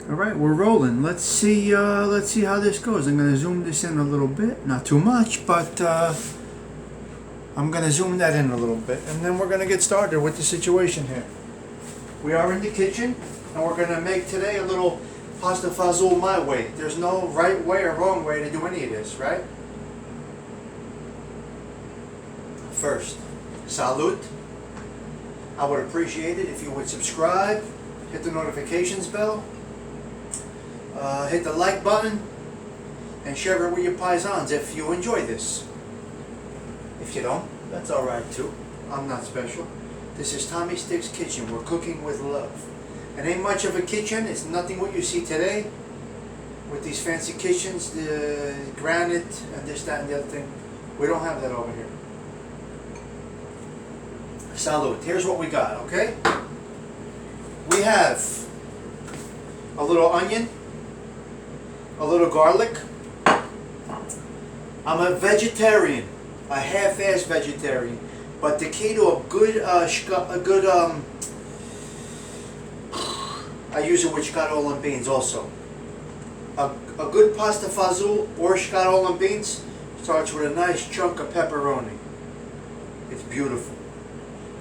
All right, we're rolling. Let's see how this goes. I'm gonna zoom this in a little bit, not too much, but I'm gonna zoom that in a little bit, and then we're gonna get started with the situation here. We are in the kitchen, and we're gonna make today a little PastaFazool my way. There's no right way or wrong way to do any of this, right? First, salute. I would appreciate it if you would subscribe, hit the notifications bell, hit the like button, and share it with your paisans if you enjoy this. If you don't, that's alright too. I'm not special. This is Tommy Stigs' kitchen. We're cooking with love. It ain't much of a kitchen. It's nothing what you see today with these fancy kitchens, the granite and this, that, and the other thing. We don't have that over here. Salute. Here's what we got, okay? We have a little onion, a little garlic. I'm a vegetarian, a half-assed vegetarian, but the key to a good, I use it with scatol and beans also. A good PastaFazool or scatol and beans starts with a nice chunk of pepperoni. It's beautiful.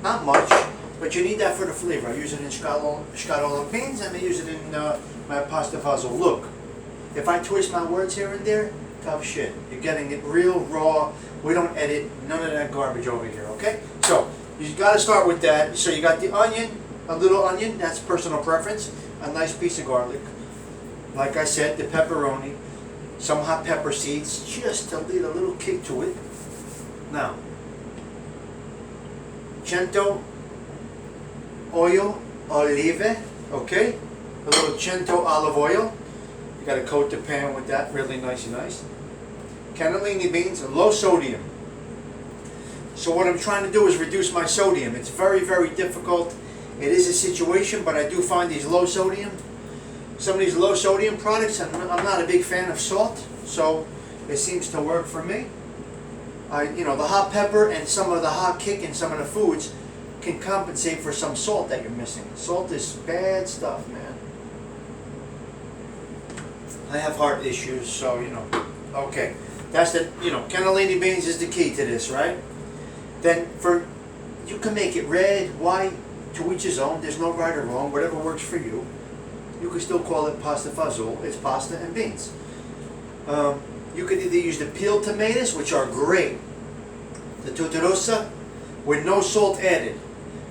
Not much, but you need that for the flavor. I use it in scatol and beans, and I use it in my PastaFazool. Look, if I twist my words here and there, tough shit. You're getting it real raw. We don't edit, none of that garbage over here, okay? So, you got to start with that. So you got the onion, a little onion, that's personal preference, a nice piece of garlic. Like I said, the pepperoni, some hot pepper seeds, just to lead a little kick to it. Now, cento oil olive, okay? A little cento olive oil. You got to coat the pan with that, really nice. Cannellini beans, low sodium. So what I'm trying to do is reduce my sodium. It's very, very difficult. It is a situation, but I do find these low sodium. Some of these low sodium products, I'm not a big fan of salt, so it seems to work for me. The hot pepper and some of the hot kick in some of the foods can compensate for some salt that you're missing. Salt is bad stuff, man. I have heart issues, so, okay. That's the, cannellini beans is the key to this, right? Then you can make it red, white, to each his own. There's no right or wrong, whatever works for you. You can still call it PastaFazool. It's pasta and beans. You could either use the peeled tomatoes, which are great, the tuturosa, with no salt added.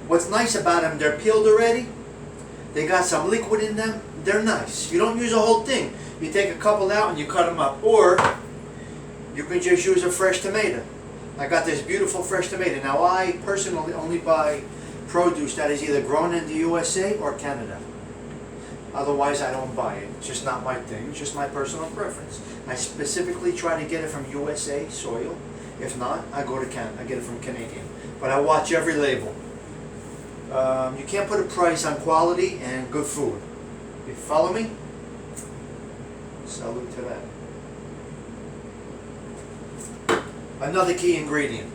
What's nice about them, they're peeled already. They got some liquid in them. They're nice. You don't use a whole thing. You take a couple out and you cut them up. Or you can just use a fresh tomato. I got this beautiful fresh tomato. Now I personally only buy produce that is either grown in the USA or Canada. Otherwise I don't buy it. It's just not my thing. It's just my personal preference. I specifically try to get it from USA soil. If not, I go to Canada. I get it from Canadian. But I watch every label. You can't put a price on quality and good food. You follow me? Salute to that. Another key ingredient.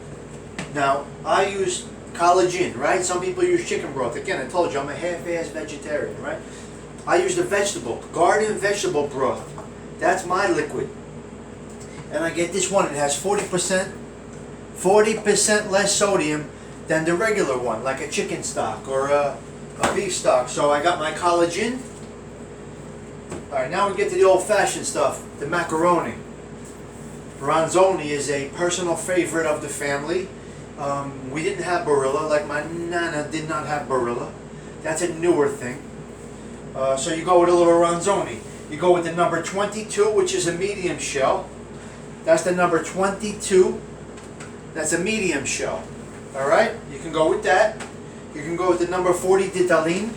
Now, I use collagen, right? Some people use chicken broth. Again, I told you I'm a half-assed vegetarian, right? I use the garden vegetable broth. That's my liquid. And I get this one. It has 40% less sodium than the regular one, like a chicken stock or a beef stock. So I got my collagen. Alright, now we get to the old-fashioned stuff, the macaroni. Ronzoni is a personal favorite of the family. We didn't have Barilla, like my nana did not have Barilla. That's a newer thing. So you go with a little Ronzoni. You go with the number 22, which is a medium shell. That's the number 22. That's a medium shell. Alright? You can go with that. You can go with the number 40 Ditaline.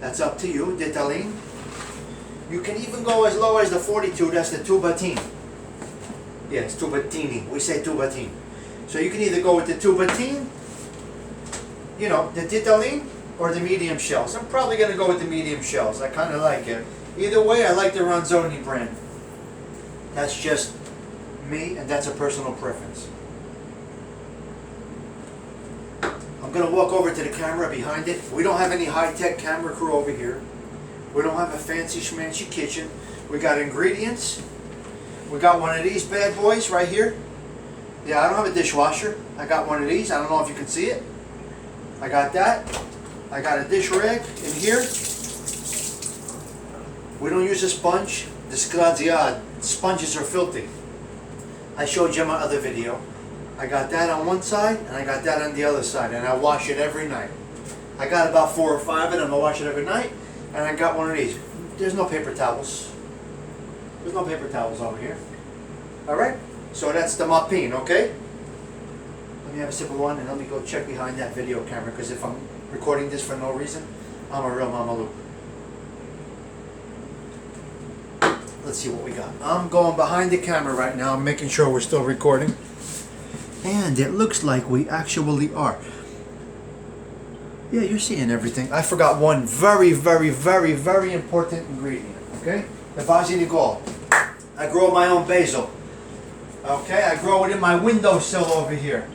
That's up to you, Ditaline. You can even go as low as the 42, that's the tubatine. Yes, tubatini. We say tubatine. So you can either go with the tubatine, the Ditaline, or the medium shells. I'm probably going to go with the medium shells. I kind of like it. Either way, I like the Ronzoni brand. That's just me, and that's a personal preference. I'm going to walk over to the camera behind it. We don't have any high-tech camera crew over here. We don't have a fancy schmancy kitchen. We got ingredients. We got one of these bad boys right here. Yeah, I don't have a dishwasher. I got one of these. I don't know if you can see it. I got that. I got a dish rag in here. We don't use a sponge. Disgraziad. Sponges are filthy. I showed you my other video. I got that on one side and I got that on the other side, and I wash it every night. I got about 4 or 5 of them. I wash it every night, and I got one of these. There's no paper towels. There's no paper towels over here. Alright? So that's the mopping, okay? Let me have a sip of one and let me go check behind that video camera, because if I'm recording this for no reason, I'm a real mamaloo. Let's see what we got. I'm going behind the camera right now. I'm making sure we're still recording. And it looks like we actually are. Yeah, you're seeing everything. I forgot one very, very, very, very important ingredient. Okay? The basil. I grow my own basil. Okay? I grow it in my windowsill over here.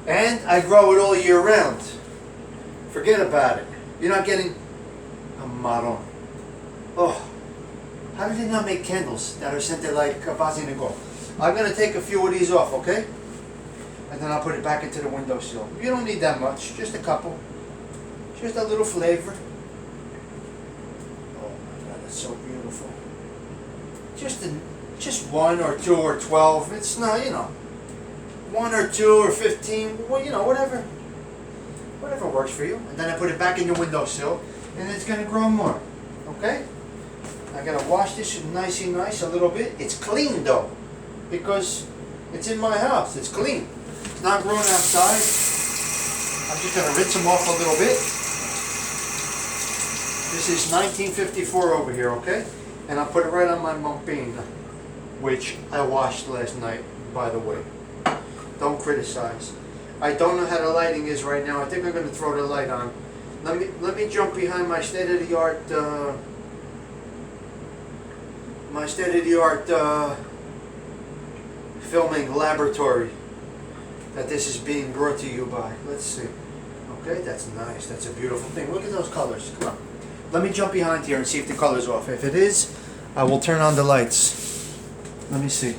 And I grow it all year round. Forget about it. You're not getting a marron. Oh. How do they not make candles that are scented like basil? I'm going to take a few of these off, okay? And then I'll put it back into the windowsill. You don't need that much, just a couple. Just a little flavor. Oh my God, that's so beautiful. Just 1 or 2 or 12. It's not, you know, 1 or 2 or 15. Well, you know, whatever works for you. And then I put it back in the windowsill, and it's going to grow more. Okay? I gotta wash this nice a little bit. It's clean though, because it's in my house. It's clean. It's not growing outside. I'm just gonna rinse them off a little bit. This is 1954 over here, okay? And I'll put it right on my mopping, which I washed last night, by the way. Don't criticize. I don't know how the lighting is right now. I think I'm gonna throw the light on. Let me jump behind my state-of-the-art filming laboratory that this is being brought to you by. Let's see. Okay, that's nice. That's a beautiful thing. Look at those colors. Come on. Let me jump behind here and see if the color's off. If it is, I will turn on the lights. Let me see.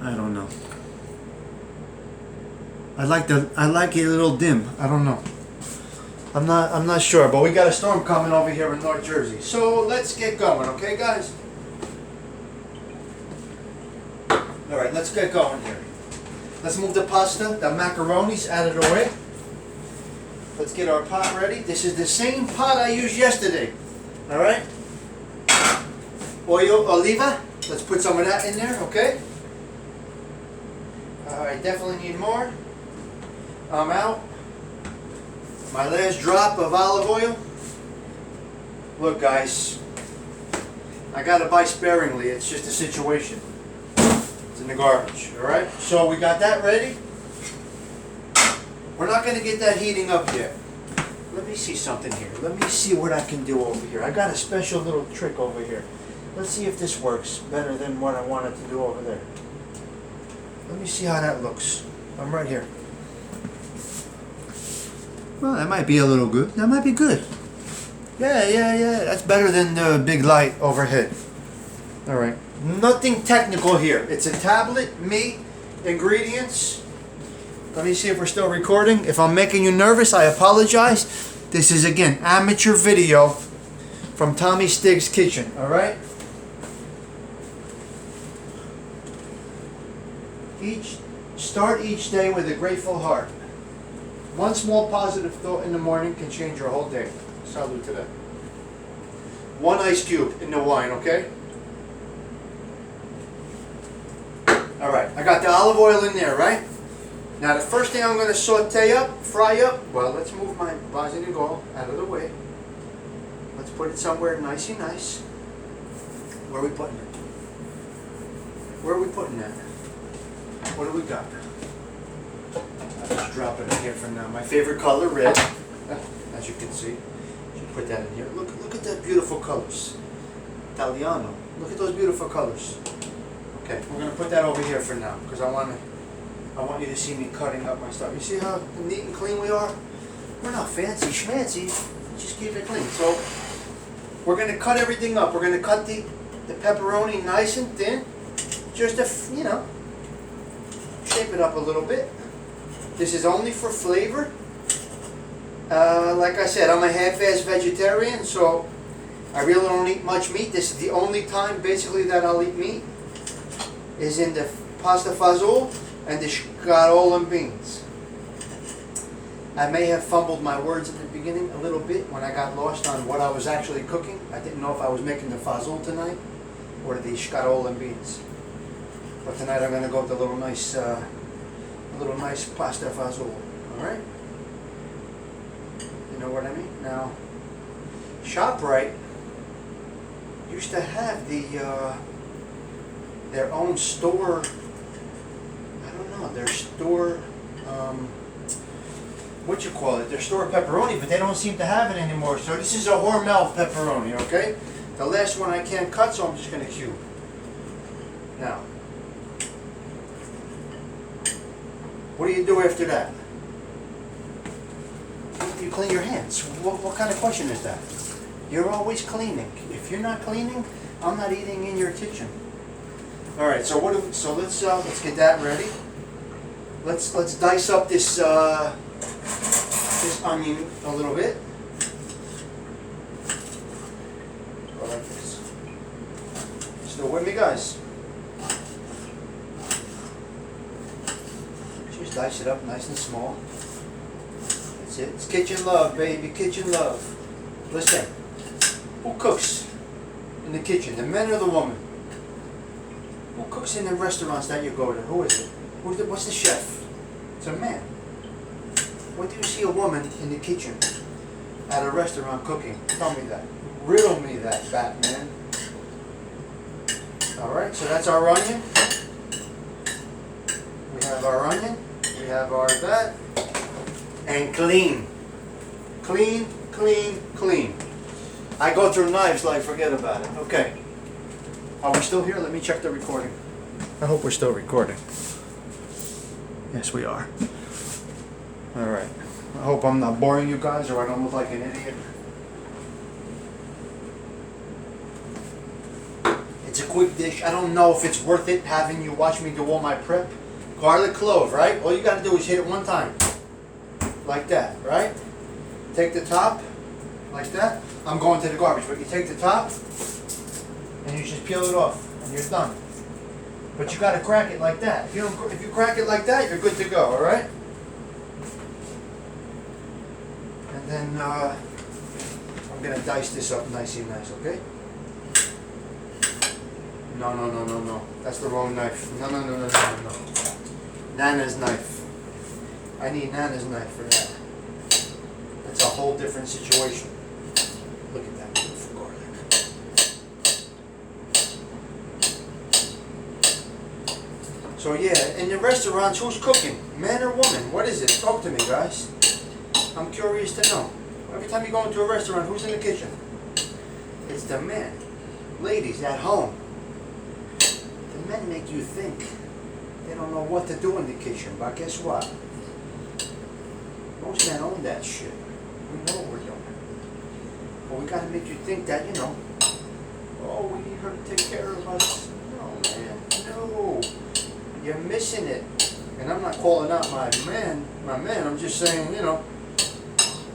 I don't know. I like it a little dim. I don't know. I'm not sure, but we got a storm coming over here in North Jersey. So let's get going, okay guys? Alright, let's get going here. Let's move the pasta, the macaronis out of the way. Let's get our pot ready. This is the same pot I used yesterday. Alright? Oil, oliva. Let's put some of that in there, okay? Alright, definitely need more. I'm out. My last drop of olive oil. Look guys, I gotta buy sparingly. It's just a situation. It's in the garbage, alright? So we got that ready. We're not gonna get that heating up yet. Let me see something here. Let me see what I can do over here. I got a special little trick over here. Let's see if this works better than what I wanted to do over there. Let me see how that looks. I'm right here. Well, that might be a little good. That might be good. Yeah. That's better than the big light overhead. Alright. Nothing technical here. It's a tablet, meat, ingredients. Let me see if we're still recording. If I'm making you nervous, I apologize. This is, again, amateur video from Tommy Stigs' kitchen. Alright? Start each day with a grateful heart. One small positive thought in the morning can change your whole day. Salute to that. 1 ice cube in the wine, okay? Alright, I got the olive oil in there, right? Now the first thing I'm going to fry up, well, let's move my basil out of the way. Let's put it somewhere nicey nice. Where are we putting it? Where are we putting that? What do we got? I'll just drop it in here for now. My favorite color, red, as you can see. Should put that in here. Look at that beautiful colors. Italiano. Look at those beautiful colors. Okay, we're gonna put that over here for now because I want you to see me cutting up my stuff. You see how neat and clean we are? We're not fancy schmancy. We just keep it clean. So we're gonna cut everything up. We're gonna cut the pepperoni nice and thin, just to, you know, shape it up a little bit. This is only for flavor. Like I said, I'm a half-ass vegetarian, so I really don't eat much meat. This is the only time basically that I'll eat meat, is in the PastaFazool and the scatolon beans. I may have fumbled my words at the beginning a little bit when I got lost on what I was actually cooking. I didn't know if I was making the fazool tonight or the scatolon beans. But tonight I'm going to go with a little nice PastaFazool. All right. You know what I mean? Now, ShopRite used to have their own store. I don't know, their store. What you call it? Their store pepperoni, but they don't seem to have it anymore. So this is a Hormel pepperoni, okay? The last one I can't cut, so I'm just going to cube. Now, what do you do after that? You clean your hands. What kind of question is that? You're always cleaning. If you're not cleaning, I'm not eating in your kitchen. All right. So let's get that ready. Let's dice up this onion a little bit. Go like this. Still with me, guys? Just dice it up nice and small. That's it. It's kitchen love, baby. Kitchen love. Listen. Who cooks in the kitchen? The man or the woman? Who cooks in the restaurants that you go to? Who is it? What's the chef? It's a man. When do you see a woman in the kitchen at a restaurant cooking? Tell me that. Riddle me that, Batman. Alright, so that's our onion. We have our onion. We have our that. And clean. Clean, clean, clean. I go through knives like forget about it. Okay. Are we still here? Let me check the recording. I hope we're still recording. Yes, we are. Alright. I hope I'm not boring you guys or I don't look like an idiot. It's a quick dish. I don't know if it's worth it having you watch me do all my prep. Garlic clove, right? All you gotta do is hit it one time. Like that, right? Take the top, like that. I'm going to the garbage, but you take the top and you just peel it off and you're done. But you gotta crack it like that. If you crack it like that, you're good to go, alright? And then I'm gonna dice this up nice and nice, okay? No. That's the wrong knife. No. Nana's knife. I need Nana's knife for that. That's a whole different situation. Look at that beautiful garlic. So yeah, in the restaurants, who's cooking? Man or woman? What is it? Talk to me, guys. I'm curious to know. Every time you go into a restaurant, who's in the kitchen? It's the man. Ladies at home. The men make you think. They don't know what to do in the kitchen, but guess what? Most men own that shit. We know what we're doing. But we gotta make you think that, you know, oh, we need her to take care of us. No, man, no. You're missing it. And I'm not calling out my man, I'm just saying, you know.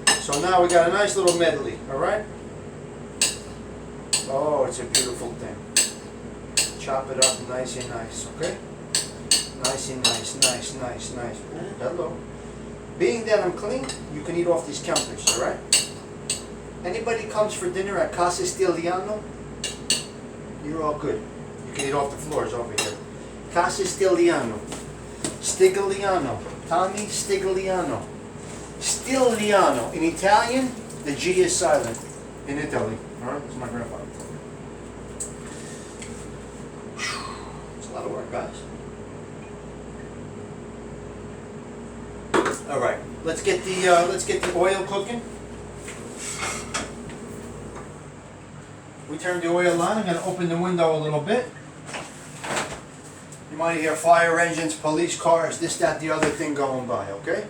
So now we got a nice little medley, alright? Oh, it's a beautiful thing. Chop it up nice and nice, okay? Nice and nice. Ooh, hello. Being that I'm clean, you can eat off these counters, alright? Anybody comes for dinner at Casa Stigliano, you're all good. You can eat off the floors over here. Casa Stigliano. Tommy Stigliano. Stigliano. In Italian, the G is silent. In Italy. Alright? That's my grandfather. It's a lot of work, guys. All right, let's get the oil cooking. We turned the oil on. I'm going to open the window a little bit. You might hear fire engines, police cars, this, that, the other thing going by. Okay.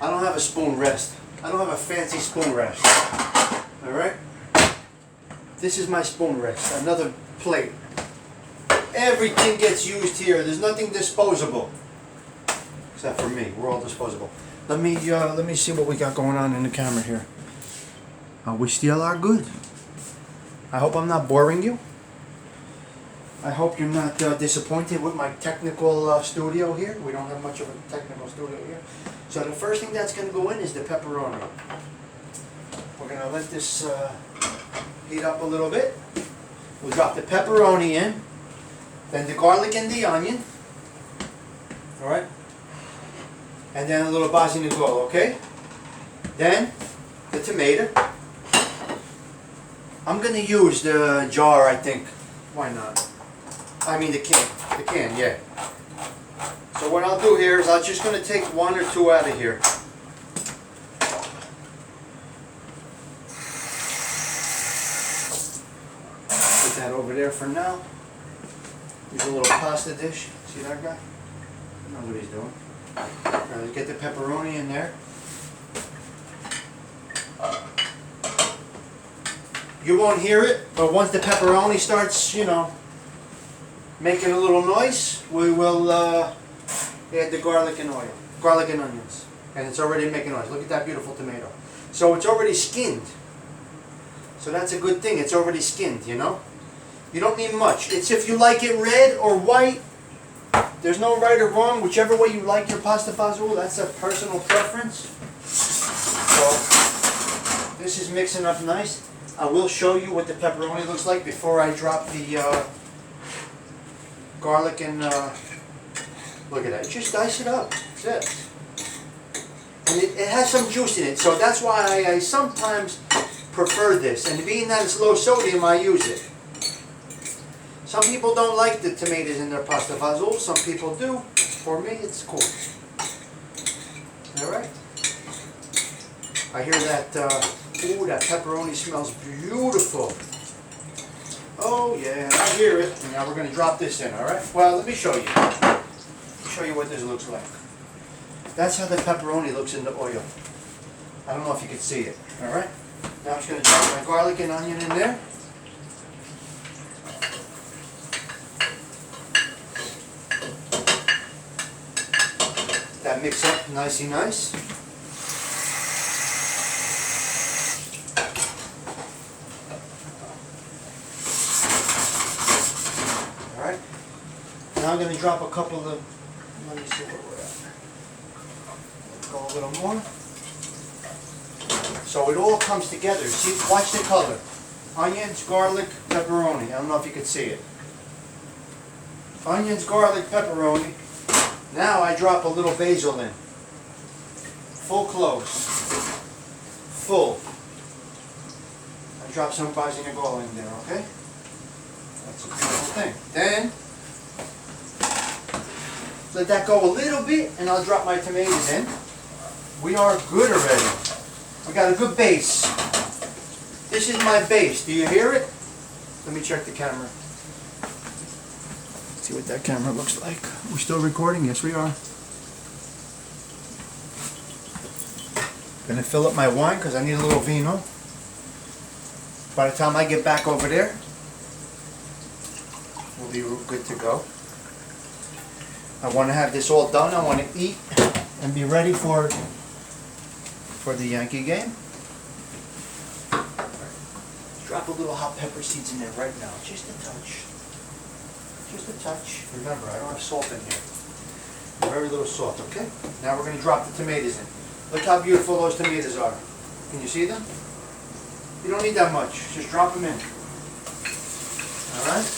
I don't don't have a spoon rest. I don't have a fancy spoon rest. Alright? This is my spoon rest. Another plate. Everything gets used here. There's nothing disposable. Except for me. We're all disposable. Let me see what we got going on in the camera here. We still are good. I hope I'm not boring you. I hope you're not disappointed with my technical studio here. We don't have much of a technical studio here. So the first thing that's going to go in is the pepperoni. We're going to let this heat up a little bit. We'll drop the pepperoni in. Then the garlic and the onion. Alright? And then a little PastaFazool, okay? Then the tomato. I'm going to use the jar, I think. Why not? I mean the can. The can, yeah. So what I'll do here is I'm just going to take one or two out of here. Put that over there for now. Here's a little pasta dish. See that guy? He knows what he's doing. Alright, let's get the pepperoni in there. You won't hear it, but once the pepperoni starts, you know, making a little noise, we will add the garlic and oil, garlic and onions. And it's already making noise. Look at that beautiful tomato. So it's already skinned. So that's a good thing. It's already skinned, you know. You don't need much. It's if you like it red or white. There's no right or wrong. Whichever way you like your PastaFazool, that's a personal preference. So this is mixing up nice. I will show you what the pepperoni looks like before I drop the garlic and look at that. Just dice it up. That's it. And it has some juice in it, so that's why I sometimes prefer this. And being that it's low sodium, I use it. Some people don't like the tomatoes in their PastaFazool. Some people do. For me, it's cool. All right. I hear that. Ooh, that pepperoni smells beautiful. Oh yeah, I hear it. And now we're going to drop this in, alright? Well, let me show you. Let me show you what this looks like. That's how the pepperoni looks in the oil. I don't know if you can see it, alright? Now I'm just going to drop my garlic and onion in there. That mix up nicey nice. Now I'm going to drop a couple of, let me see where we're at. Go a little more. So it all comes together. See, watch the color. Onions, garlic, pepperoni. I don't know if you can see it. Onions, garlic, pepperoni. Now I drop a little basil in. Full close. Full. I drop some PastaFazool in there, okay? That's a beautiful thing. Then let that go a little bit, and I'll drop my tomatoes in. We are good already. We got a good base. This is my base. Do you hear it? Let me check the camera. See what that camera looks like. We're still recording? Yes, we are. Gonna fill up my wine because I need a little vino. By the time I get back over there, we'll be good to go. I want to have this all done. I want to eat and be ready for the Yankee game. Drop a little hot pepper seeds in there right now. Just a touch. Just a touch. Remember, I don't have salt in here. Very little salt, okay? Now we're going to drop the tomatoes in. Look how beautiful those tomatoes are. Can you see them? You don't need that much. Just drop them in. Alright?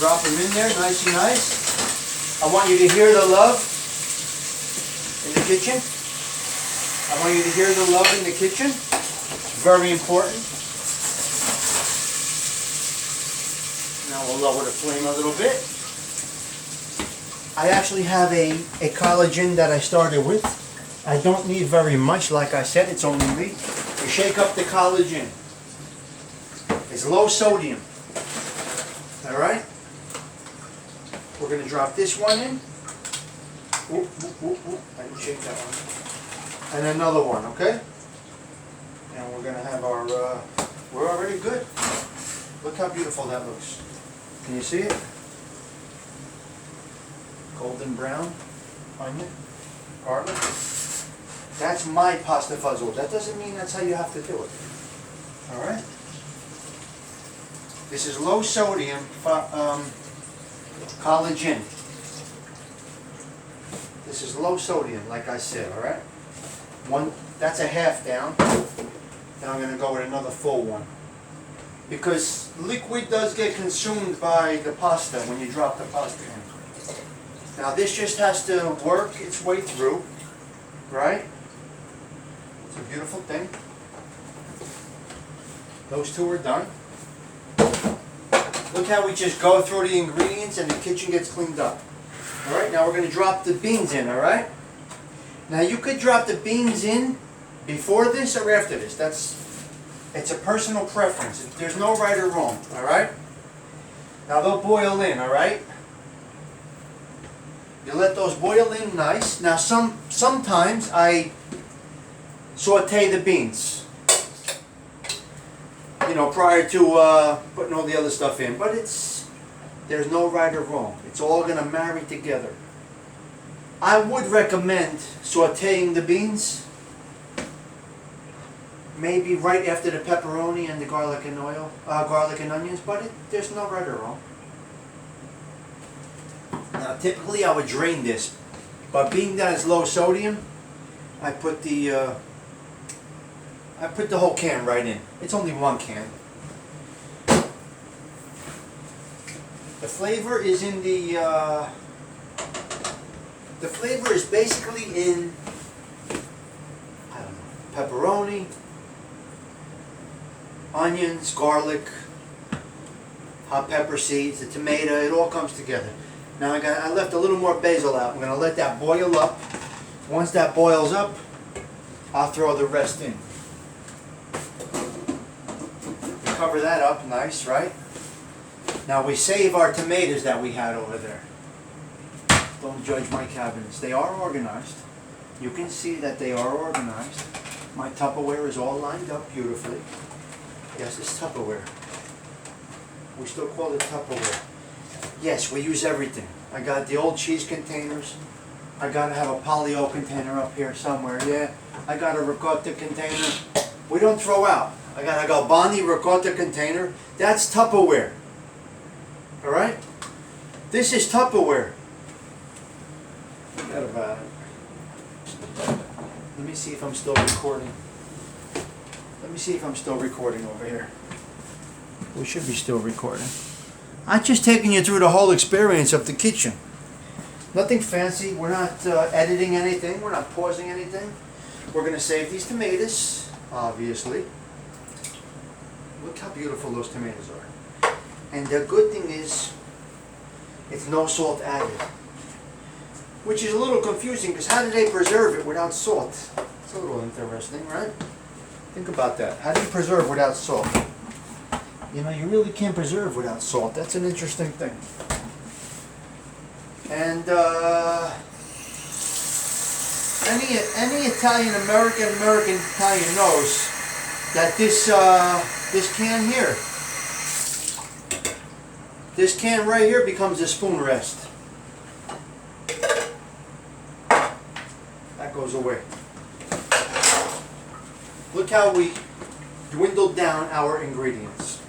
Drop them in there, nice and nice. I want you to hear the love in the kitchen. I want you to hear the love in the kitchen. It's very important. Now we'll lower the flame a little bit. I actually have a collagen that I started with. I don't need very much, like I said, it's only me. We shake up the collagen. It's low sodium. Alright? We're going to drop this one in. Ooh, ooh, ooh, ooh. I didn't shake that one. and another one, okay? And we're gonna have our, we're already good. Look how beautiful that looks. Can you see it? Golden brown onion, garlic. That's my PastaFazool. That doesn't mean that's how you have to do it. All right? This is low sodium collagen. This is low sodium, like I said, all right? That's a half down. Now I'm going to go with another full one. Because liquid does get consumed by the pasta when you drop the pasta in. Now this just has to work its way through, right? It's a beautiful thing. Those two are done. Look how we just go through the ingredients and the kitchen gets cleaned up. Alright, now we're going to drop the beans in, alright? Now you could drop the beans in before this or after this. It's a personal preference. There's no right or wrong, alright? Now they'll boil in, alright? You let those boil in nice. Now sometimes I saute the beans, you know, prior to putting all the other stuff in. But there's no right or wrong. It's all going to marry together. I would recommend sauteing the beans maybe right after the pepperoni and the garlic and onions, but there's no right or wrong. Now typically I would drain this, but being that it's low sodium, I put the whole can right in. It's only one can. The flavor is in the flavor is basically in, I don't know, pepperoni, onions, garlic, hot pepper seeds, the tomato. It all comes together. Now I left a little more basil out. I'm going to let that boil up. Once that boils up, I'll throw the rest in. Cover that up nice, right? Now we save our tomatoes that we had over there. Don't judge my cabinets. They are organized. You can see that they are organized. My Tupperware is all lined up beautifully. Yes, it's Tupperware. We still call it Tupperware. Yes, we use everything. I got the old cheese containers. I gotta have a polyo container up here somewhere. Yeah, I got a ricotta container. We don't throw out. I got a Galbani ricotta container. That's Tupperware. Alright? This is Tupperware. Forget about it. Let me see if I'm still recording. Let me see if I'm still recording over here. We should be still recording. I'm just taking you through the whole experience of the kitchen. Nothing fancy. We're not editing anything. We're not pausing anything. We're going to save these tomatoes, obviously. Look how beautiful those tomatoes are. And the good thing is, it's no salt added. Which is a little confusing, because how do they preserve it without salt? It's a little interesting, right? Think about that. How do you preserve without salt? You know, you really can't preserve without salt. That's an interesting thing. And any American Italian knows that this can here, this can right here becomes a spoon rest. That goes away. Look how we dwindled down our ingredients.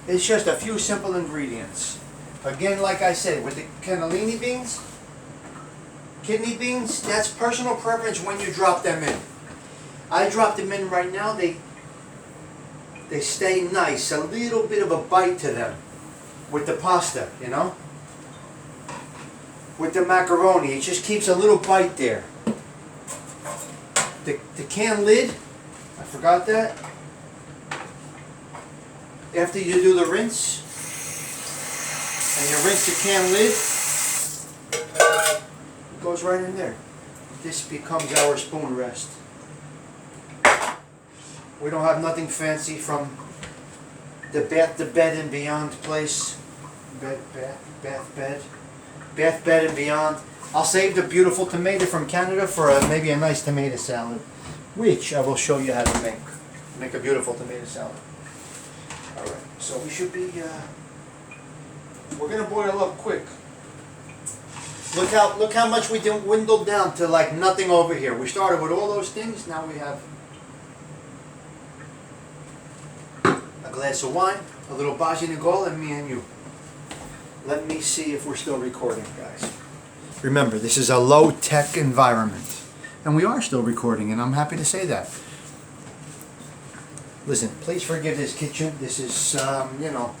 It's just a few simple ingredients. Again, like I said, with the cannellini beans, kidney beans, that's personal preference when you drop them in. I drop them in right now, they stay nice, a little bit of a bite to them with the pasta, you know? With the macaroni, it just keeps a little bite there. The can lid, I forgot that. After you do the rinse, and you rinse the can lid, it goes right in there. This becomes our spoon rest. We don't have nothing fancy from the Bath and Beyond place. Bath, Bed and Beyond. I'll save the beautiful tomato from Canada for maybe a nice tomato salad, which I will show you how to make. Make a beautiful tomato salad. All right, so we should be, we're gonna boil up quick. Look how much we dwindled down to like nothing over here. We started with all those things, now we have a glass of wine, a little Bazinagol, and me and you. Let me see if we're still recording, guys. Remember, this is a low-tech environment. And we are still recording, and I'm happy to say that. Listen, please forgive this kitchen. This is, you know,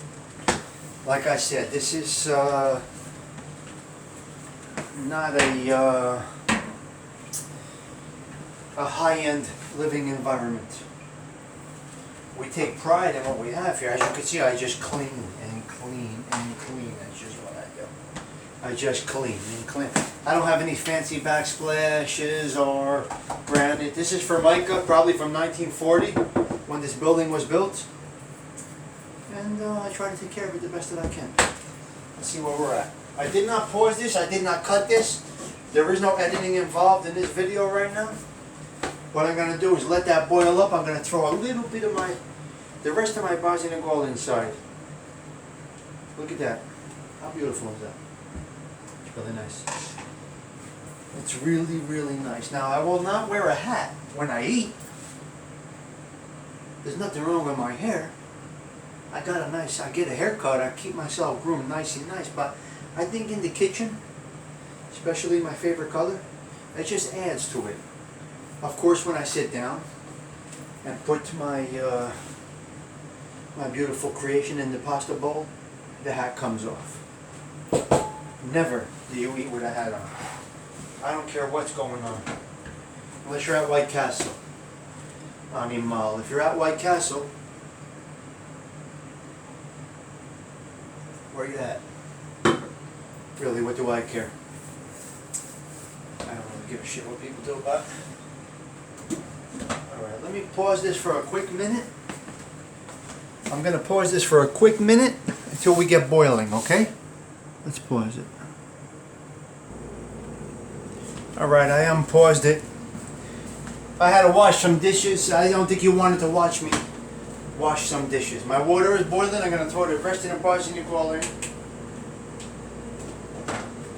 like I said, this is not a high-end living environment. We take pride in what we have here. As you can see, I just clean and clean and clean. That's just what I do. I just clean and clean. I don't have any fancy backsplashes or granite. This is Formica, probably from 1940, when this building was built. And I try to take care of it the best that I can. Let's see where we're at. I did not pause this. I did not cut this. There is no editing involved in this video right now. What I'm going to do is let that boil up. I'm going to throw a little bit of the rest of my Bazinagol inside. Look at that. How beautiful is that? It's really nice. It's really, really nice. Now, I will not wear a hat when I eat. There's nothing wrong with my hair. I get a haircut. I keep myself groomed nice and nice. But I think in the kitchen, especially my favorite color, it just adds to it. Of course, when I sit down and put my my beautiful creation in the pasta bowl, the hat comes off. Never do you eat with a hat on. I don't care what's going on. Unless you're at White Castle. Animal. If you're at White Castle, where you at? Really, what do I care? I don't really give a shit what people do about it. Alright, let me pause this for a quick minute. I'm going to pause this for a quick minute until we get boiling, okay? Let's pause it. Alright, I unpaused it. I had to wash some dishes. I don't think you wanted to watch me wash some dishes. My water is boiling. I'm going to throw the rest of the Bazinagol in.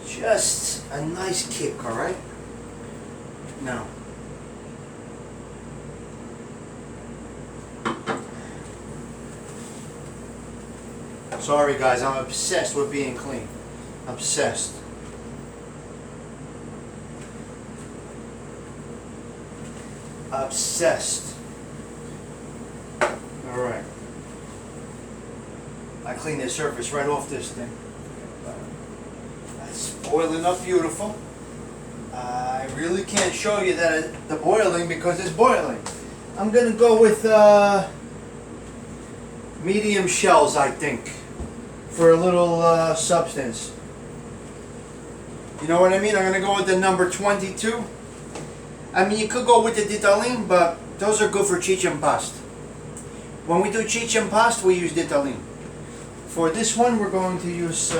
Just a nice kick, alright? Now. Sorry guys, I'm obsessed with being clean. Obsessed. Obsessed. Alright. I clean the surface right off this thing. It's boiling up beautiful. I really can't show you the boiling because it's boiling. I'm going to go with medium shells, I think, for a little substance. You know what I mean? I'm going to go with the number 22. I mean, you could go with the ditalin, but those are good for chich and past. When we do chich and past, we use ditalin. For this one, we're going to use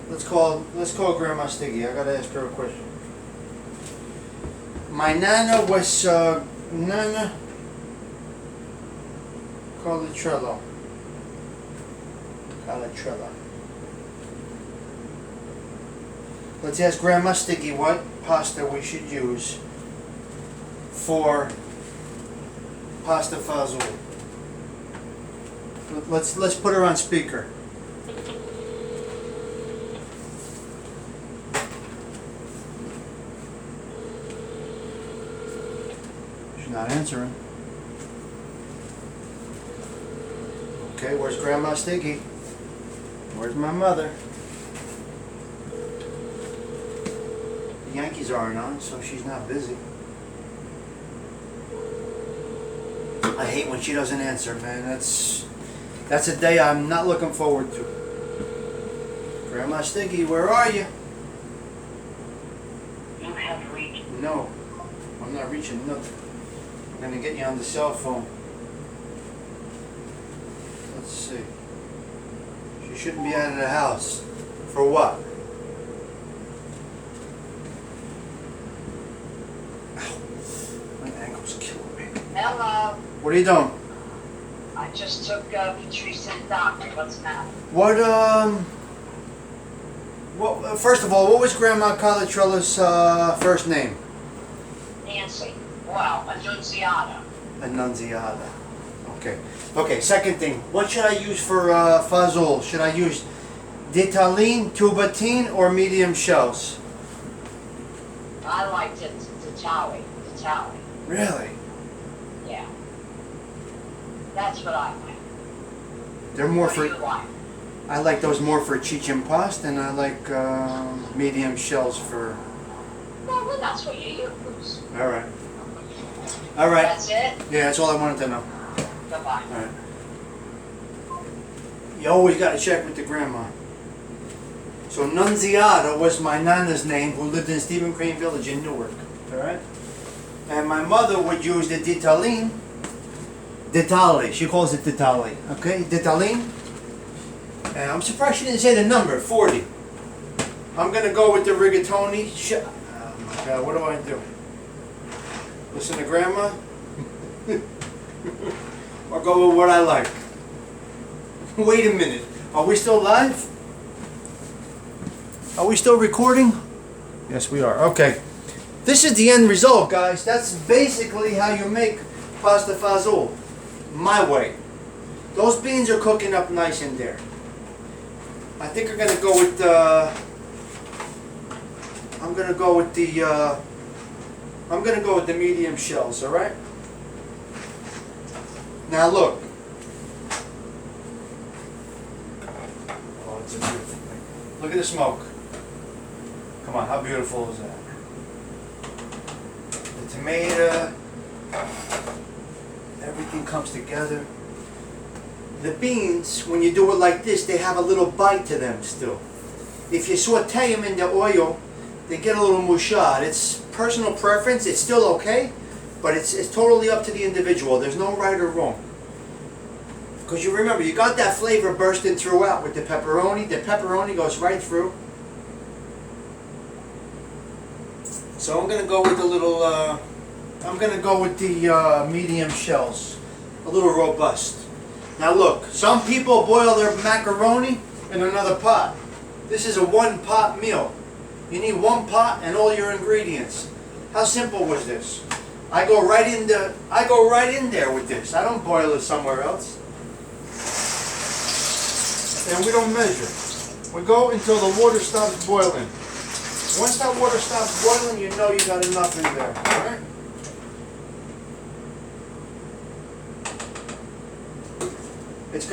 let's call Grandma Stiggy. I gotta ask her a question. My nana was Nana Calitrello. Let's ask Grandma Stiggy what pasta we should use for PastaFazool. Let's put her on speaker. She's not answering. Okay, where's Grandma Stiggy? Where's my mother? The Yankees aren't on, so she's not busy. I hate when she doesn't answer, man. That's a day I'm not looking forward to. Grandma Stiggy, where are you? You have reached. No, I'm not reaching nothing. I'm gonna get you on the cell phone. Let's see. She shouldn't be out of the house. For what? Ow. My ankle's killing me. Hello. What are you doing? I just took Patrice to the doctor. What's the matter? What, first of all, what was Grandma Calitrella's first name? Nancy. Well, Annunziata. Annunziata. Okay. Okay, second thing. What should I use for Fazool? Should I use Ditaline, Tubatine, or medium shells? I liked it. Tally. Really? Yeah. That's what I like. They're more What do for... you like? I like those more for cheech and pasta, and I like medium shells for... Well, that's what you use. All right. All right. That's it? Yeah, that's all I wanted to know. Goodbye. All right. You always got to check with the grandma. So Nunziata was my nana's name, who lived in Stephen Crane Village in Newark. All right. And my mother would use the Ditaline. Ditali. She calls it Ditali. Okay, Ditaline. And I'm surprised she didn't say the number, 40. I'm gonna go with the rigatoni. Oh my God, what do I do? Listen to Grandma? Or go with what I like? Wait a minute. Are we still live? Are we still recording? Yes, we are. Okay. This is the end result, guys. That's basically how you make PastaFazool. My way. Those beans are cooking up nice in there. I think I'm gonna go with the medium shells, all right? Now look. Oh, it's a beautiful thing. Look at the smoke. Come on, how beautiful is that? The tomato, everything comes together. The beans, when you do it like this, they have a little bite to them still. If you saute them in the oil, they get a little mouchard. It's personal preference. It's still okay, but it's totally up to the individual. There's no right or wrong. Because you remember, you got that flavor bursting throughout with the pepperoni. The pepperoni goes right through. So I'm gonna go with the little. I'm gonna go with the medium shells, a little robust. Now look, some people boil their macaroni in another pot. This is a one-pot meal. You need one pot and all your ingredients. How simple was this? I go right in there with this. I don't boil it somewhere else. And we don't measure. We go until the water stops boiling. Once that water stops boiling, you know you got enough in there. All right?